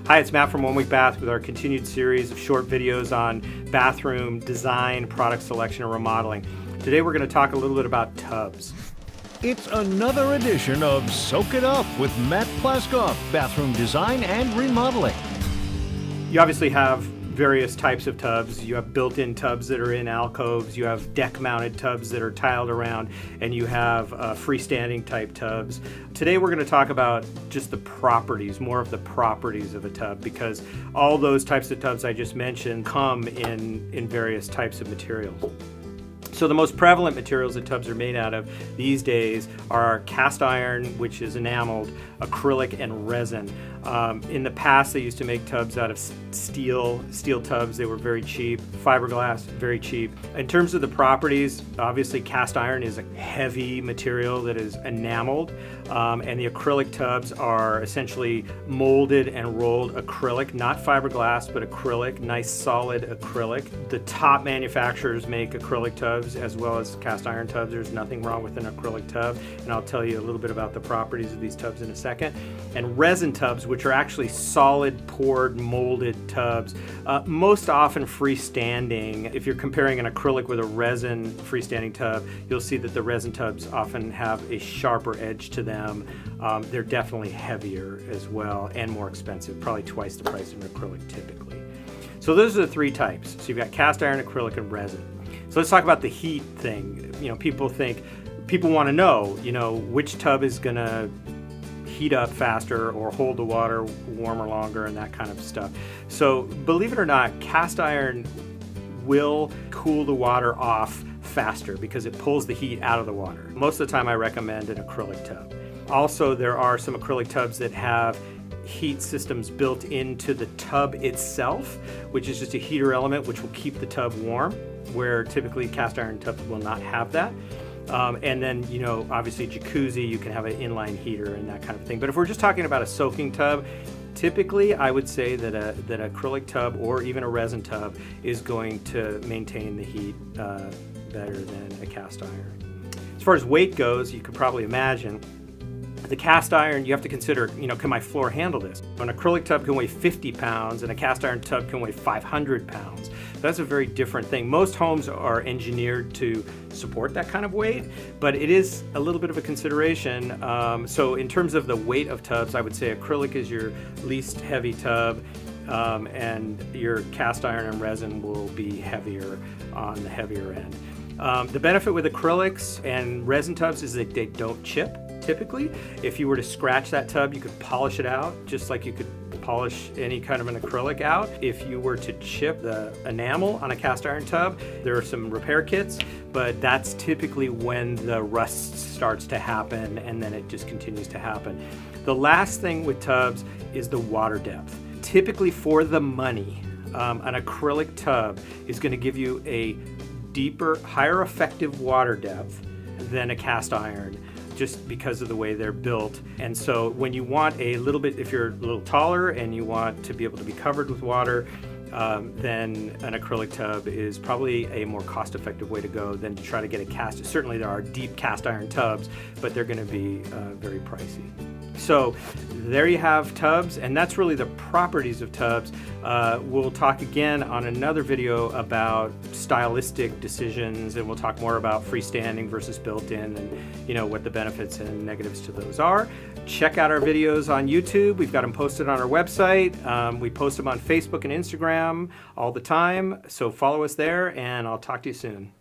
Hi, it's Matt from One Week Bath with our continued series of short videos on bathroom design, product selection, and remodeling. Today we're going to talk a little bit about tubs. It's another edition of Soak It Up with Matt Plaskoff, bathroom design and remodeling. You obviously have various types of tubs. You have built-in tubs that are in alcoves, you have deck-mounted tubs that are tiled around, and you have freestanding type tubs. Today we're going to talk about just the properties, more of the properties of a tub, because all those types of tubs I just mentioned come in various types of materials. So the most prevalent materials that tubs are made out of these days are cast iron, which is enameled, acrylic, and resin. In the past, they used to make tubs out of steel tubs. They were very cheap. Fiberglass, very cheap. In terms of the properties, obviously cast iron is a heavy material that is enameled, and the acrylic tubs are essentially molded and rolled acrylic, not fiberglass, but acrylic, nice solid acrylic. The top manufacturers make acrylic tubs as well as cast iron tubs. There's nothing wrong with an acrylic tub, and I'll tell you a little bit about the properties of these tubs in a second. And resin tubs, which are actually solid poured molded tubs, most often freestanding. If you're comparing an acrylic with a resin freestanding tub, you'll see that the resin tubs often have a sharper edge to them. They're definitely heavier as well and more expensive, probably twice the price of an acrylic typically. So those are the three types. So you've got cast iron, acrylic, and resin. So let's talk about the heat thing. People want to know, which tub is going to heat up faster or hold the water warmer longer and that kind of stuff. So believe it or not, cast iron will cool the water off faster because it pulls the heat out of the water. Most of the time I recommend an acrylic tub. Also, there are some acrylic tubs that have heat systems built into the tub itself, which is just a heater element which will keep the tub warm, where typically cast iron tubs will not have that. And then, obviously jacuzzi, you can have an inline heater and that kind of thing. But if we're just talking about a soaking tub, typically I would say that an acrylic tub or even a resin tub is going to maintain the heat better than a cast iron. As far as weight goes, you could probably imagine the cast iron, you have to consider, can my floor handle this? An acrylic tub can weigh 50 pounds and a cast iron tub can weigh 500 pounds. That's a very different thing. Most homes are engineered to support that kind of weight, but it is a little bit of a consideration. So in terms of the weight of tubs, I would say acrylic is your least heavy tub, and your cast iron and resin will be heavier on the heavier end. The benefit with acrylics and resin tubs is that they don't chip. Typically, if you were to scratch that tub, you could polish it out just like you could polish any kind of an acrylic out. If you were to chip the enamel on a cast iron tub, there are some repair kits, but that's typically when the rust starts to happen and then it just continues to happen. The last thing with tubs is the water depth. Typically for the money, an acrylic tub is going to give you a deeper, higher effective water depth than a cast iron, just because of the way they're built. And so when you want a little bit, if you're a little taller and you want to be able to be covered with water, then an acrylic tub is probably a more cost-effective way to go than to try to get a cast. Certainly there are deep cast iron tubs, but they're going to be very pricey. So there you have tubs, and that's really the properties of tubs. We'll talk again on another video about stylistic decisions, and we'll talk more about freestanding versus built-in and what the benefits and negatives to those are. Check out our videos on YouTube. We've got them posted on our website. We post them on Facebook and Instagram all the time, so follow us there, and I'll talk to you soon.